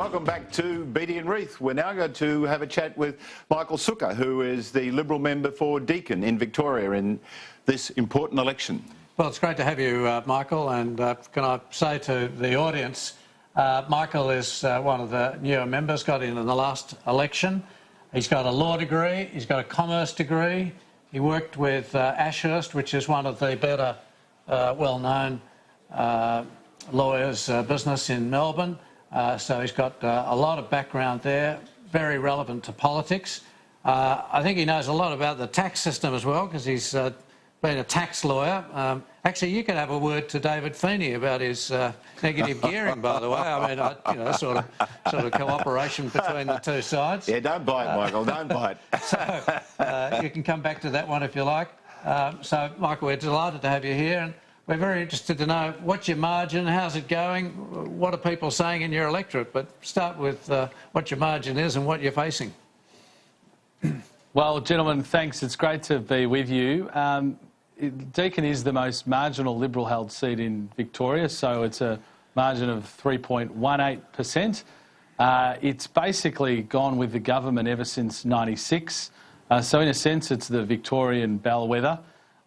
Welcome back to Beattie and Reith. We're now going to have a chat with Michael Sukkar, who is the Liberal member for Deakin in Victoria in this important election. Well, it's great to have you, Michael, and can I say to the audience, Michael is one of the newer members, got in the last election. He's got a law degree, he's got a commerce degree. He worked with Ashurst, which is one of the better well-known lawyers' business in Melbourne. So he's got a lot of background there, very relevant to politics. I think he knows a lot about the tax system as well, because he's been a tax lawyer. Actually, you could have a word to David Feeney about his negative gearing, by the way. I mean, sort of cooperation between the two sides. Yeah, don't bite, Michael, don't bite. So you can come back to that one if you like. So, Michael, we're delighted to have you here. And we're very interested to know what's your margin, how's it going, what are people saying in your electorate? But start with what your margin is and what you're facing. Well, gentlemen, thanks. It's great to be with you. Deakin is the most marginal Liberal-held seat in Victoria, so it's a margin of 3.18%. It's basically gone with the government ever since '96. So in a sense, it's the Victorian bellwether.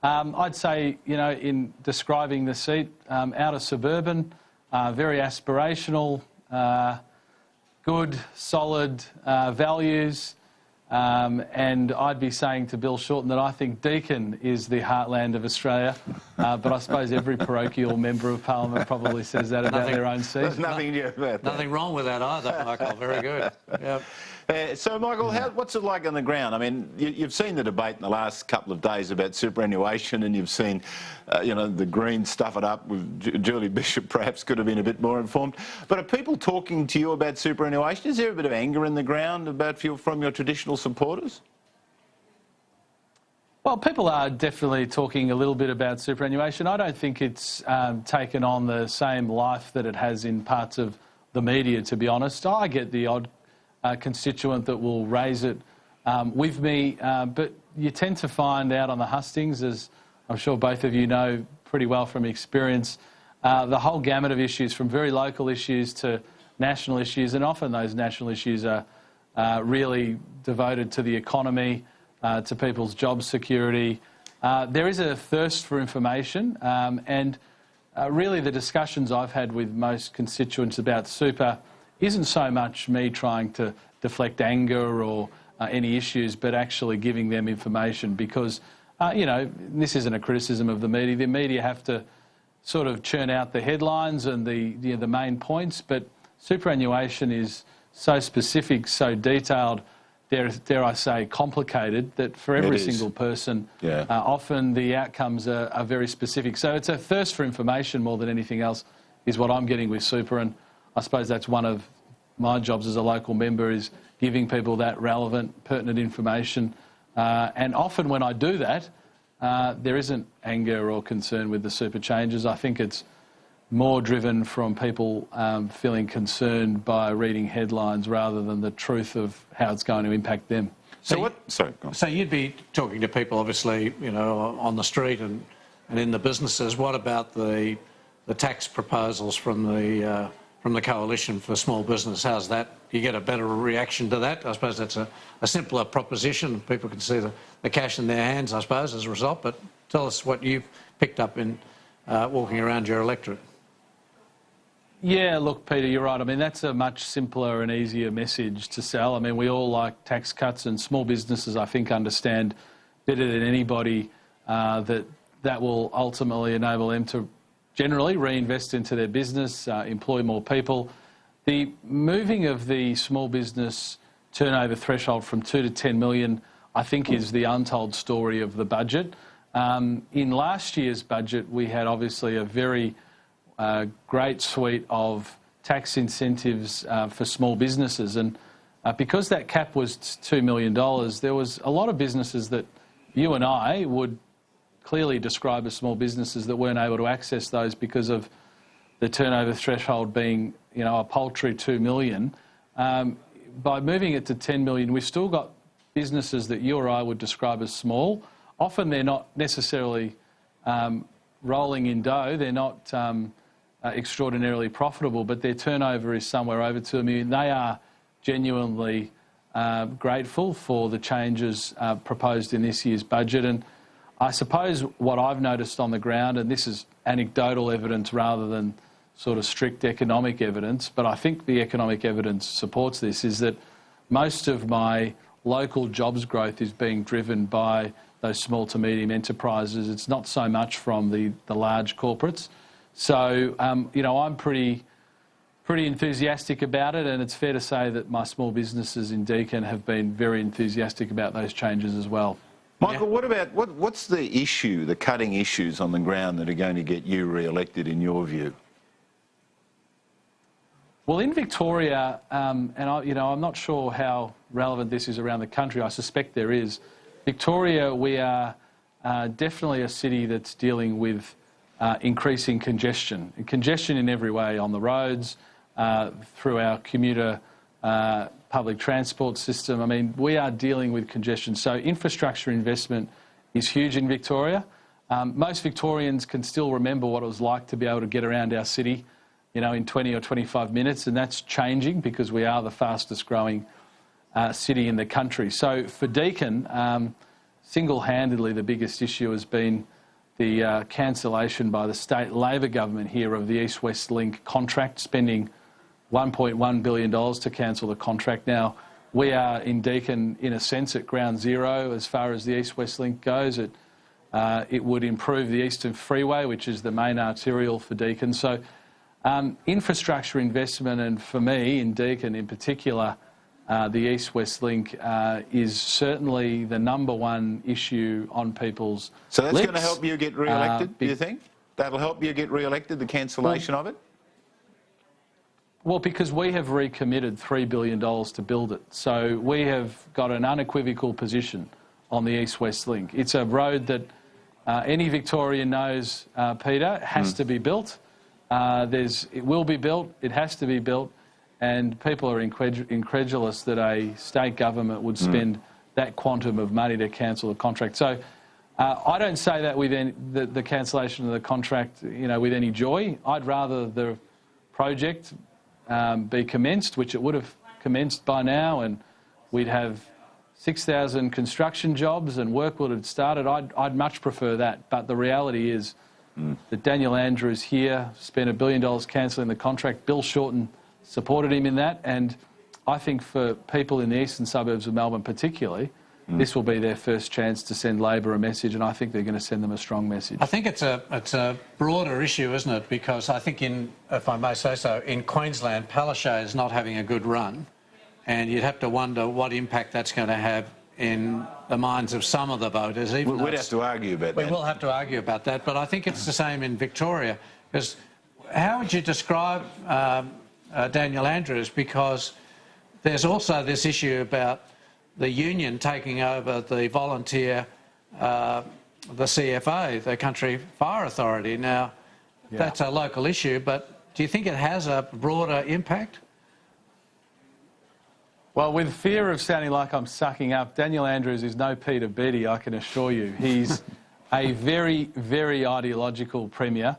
I'd say, you know, in describing the seat, outer suburban, very aspirational, good, solid values, and I'd be saying to Bill Shorten that I think Deakin is the heartland of Australia, but I suppose every parochial member of Parliament probably says that about their own seat. There's nothing new about that. Nothing wrong with that either, Michael. Very good. Yep. So, Michael, what's it like on the ground? I mean, you've seen the debate in the last couple of days about superannuation, and you've seen, you know, the Greens stuff it up with Julie Bishop. Perhaps could have been a bit more informed. But are people talking to you about superannuation? Is there a bit of anger in the ground from your traditional supporters? Well, people are definitely talking a little bit about superannuation. I don't think it's taken on the same life that it has in parts of the media, to be honest. I get the odd constituent that will raise it with me, but you tend to find out on the hustings, as I'm sure both of you know pretty well from experience, the whole gamut of issues, from very local issues to national issues, and often those national issues are really devoted to the economy, to people's job security. There is a thirst for information, and really the discussions I've had with most constituents about super isn't so much me trying to deflect anger or any issues, but actually giving them information, because, you know, this isn't a criticism of the media. The media have to sort of churn out the headlines and the main points, but superannuation is so specific, so detailed, dare I say complicated, that for every single person, often the outcomes are very specific. So it's a thirst for information more than anything else is what I'm getting with super, and I suppose that's one of my jobs as a local member, is giving people that relevant, pertinent information. And often when I do that, there isn't anger or concern with the super changes. I think it's more driven from people feeling concerned by reading headlines rather than the truth of how it's going to impact them. So Sorry, go on. So you'd be talking to people, obviously, you know, on the street and in the businesses. What about the tax proposals from the Coalition for Small Business? How's that? You get a better reaction to that? I suppose that's a simpler proposition. People can see the cash in their hands, I suppose, as a result. But tell us what you've picked up in walking around your electorate. Yeah, look, Peter, you're right. I mean, that's a much simpler and easier message to sell. I mean, we all like tax cuts, and small businesses, I think, understand better than anybody that will ultimately enable them to generally reinvest into their business, employ more people. The moving of the small business turnover threshold from 2 to 10 million, I think, is the untold story of the budget. In last year's budget, we had obviously a very great suite of tax incentives for small businesses, and because that cap was $2 million, there was a lot of businesses that you and I would clearly describe as small businesses that weren't able to access those because of the turnover threshold being, you know, a paltry 2 million. By moving it to 10 million, we've still got businesses that you or I would describe as small. Often they're not necessarily rolling in dough. They're not extraordinarily profitable, but their turnover is somewhere over $2 million. They are genuinely grateful for the changes proposed in this year's budget. And I suppose what I've noticed on the ground, and this is anecdotal evidence rather than sort of strict economic evidence, but I think the economic evidence supports this, is that most of my local jobs growth is being driven by those small to medium enterprises. It's not so much from the large corporates. So, you know, I'm pretty enthusiastic about it, and it's fair to say that my small businesses in Deakin have been very enthusiastic about those changes as well. Michael, what about, what's the issue, the cutting issues on the ground that are going to get you re-elected in your view? Well, in Victoria, and I'm not sure how relevant this is around the country. I suspect there is. Victoria, we are definitely a city that's dealing with increasing congestion. Congestion in every way, on the roads, through our commuter public transport system. I mean, we are dealing with congestion. So infrastructure investment is huge in Victoria. Most Victorians can still remember what it was like to be able to get around our city, you know, in 20 or 25 minutes, and that's changing because we are the fastest growing city in the country. So for Deakin, single-handedly the biggest issue has been the cancellation by the state Labor government here of the East-West Link contract, spending $1.1 billion to cancel the contract. Now, we are in Deakin, in a sense, at ground zero as far as the East-West Link goes. It would improve the Eastern Freeway, which is the main arterial for Deakin. So infrastructure investment, and for me, in Deakin in particular, the East-West Link is certainly the #1 issue on people's lips. So that's going to help you get re-elected, do you think? That'll help you get re-elected, the cancellation of it? Well, because we have recommitted $3 billion to build it. So we have got an unequivocal position on the East-West Link. It's a road that any Victorian knows, Peter, has to be built. It will be built, it has to be built, and people are incredulous that a state government would spend that quantum of money to cancel the contract. So I don't say that with the cancellation of the contract, you know, with any joy. I'd rather the project be commenced, which it would have commenced by now, and we'd have 6,000 construction jobs and work would have started. I'd much prefer that. But the reality is that Daniel Andrews here spent $1 billion cancelling the contract. Bill Shorten supported him in that, and I think for people in the eastern suburbs of Melbourne particularly, this will be their first chance to send Labor a message, and I think they're going to send them a strong message. I think it's a broader issue, isn't it? Because I think if I may say so, in Queensland, Palaszczuk is not having a good run, and you'd have to wonder what impact that's going to have in the minds of some of the voters. We'd have to argue about that. We will have to argue about that, but I think it's the same in Victoria. Because how would you describe Daniel Andrews? Because there's also this issue about the union taking over the volunteer, the CFA, the Country Fire Authority. Now, that's a local issue, but do you think it has a broader impact? Well, with fear of sounding like I'm sucking up, Daniel Andrews is no Peter Beattie, I can assure you. He's a very, very ideological premier.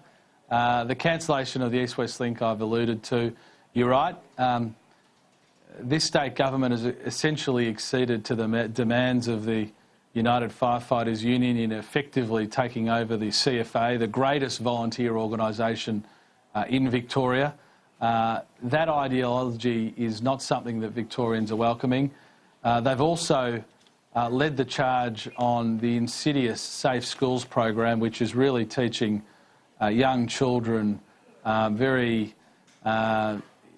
The cancellation of the East-West Link I've alluded to, you're right. This state government has essentially acceded to the demands of the United Firefighters Union in effectively taking over the CFA, the greatest volunteer organisation in Victoria. That ideology is not something that Victorians are welcoming. They've also led the charge on the insidious Safe Schools program, which is really teaching young children very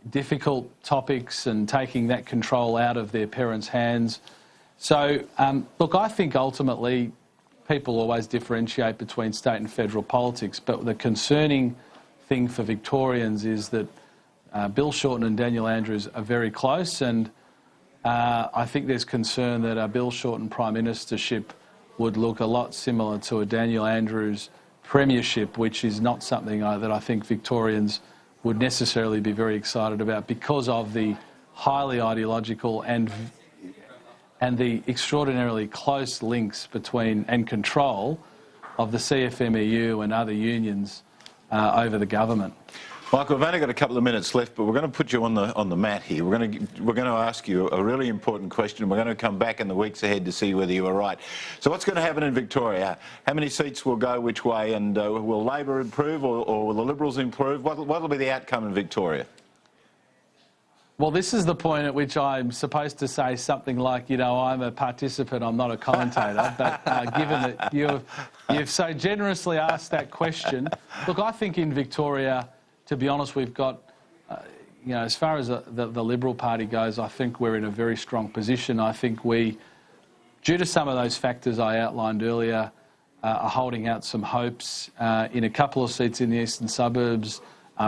difficult topics and taking that control out of their parents' hands. So, look, I think ultimately people always differentiate between state and federal politics, but the concerning thing for Victorians is that Bill Shorten and Daniel Andrews are very close, and I think there's concern that a Bill Shorten Prime Ministership would look a lot similar to a Daniel Andrews premiership, which is not something that I think Victorians would necessarily be very excited about because of the highly ideological and the extraordinarily close links between and control of the CFMEU and other unions over the government. Michael, we've only got a couple of minutes left, but we're going to put you on the mat here. We're going to ask you a really important question. We're going to come back in the weeks ahead to see whether you were right. So what's going to happen in Victoria? How many seats will go which way, and will Labor improve or will the Liberals improve? What will be the outcome in Victoria? Well, this is the point at which I'm supposed to say something like, you know, I'm a participant, I'm not a commentator. But given that you've so generously asked that question, look, I think in Victoria, to be honest, we've got, you know, as far as the Liberal Party goes, I think we're in a very strong position. I think we, due to some of those factors I outlined earlier, are holding out some hopes in a couple of seats in the eastern suburbs.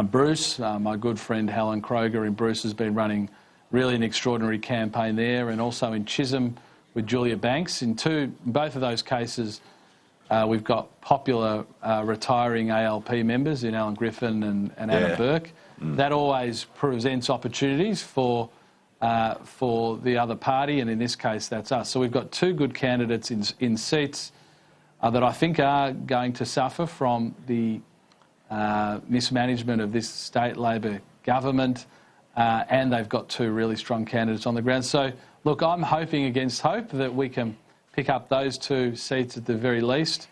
Bruce, my good friend Helen Kroger in Bruce has been running really an extraordinary campaign there, and also in Chisholm with Julia Banks. In both of those cases, we've got popular retiring ALP members in Alan Griffin and Anna Burke. That always presents opportunities for the other party, and in this case, that's us. So we've got two good candidates in seats that I think are going to suffer from the mismanagement of this state Labor government, and they've got two really strong candidates on the ground. So, look, I'm hoping against hope that we can pick up those two seats at the very least.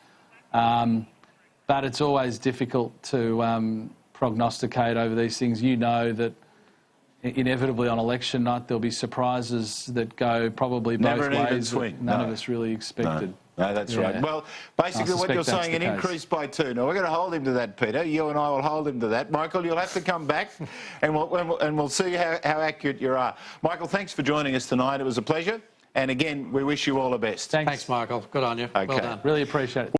But it's always difficult to prognosticate over these things. You know that inevitably on election night there'll be surprises that go probably both ways that none of us really expected. No, that's right. Well, basically what you're saying, an increase by 2. Now, we're going to hold him to that, Peter. You and I will hold him to that. Michael, you'll have to come back and we'll see how accurate you are. Michael, thanks for joining us tonight. It was a pleasure. And again, we wish you all the best. Thanks, Michael. Good on you. Okay. Well done. Really appreciate it.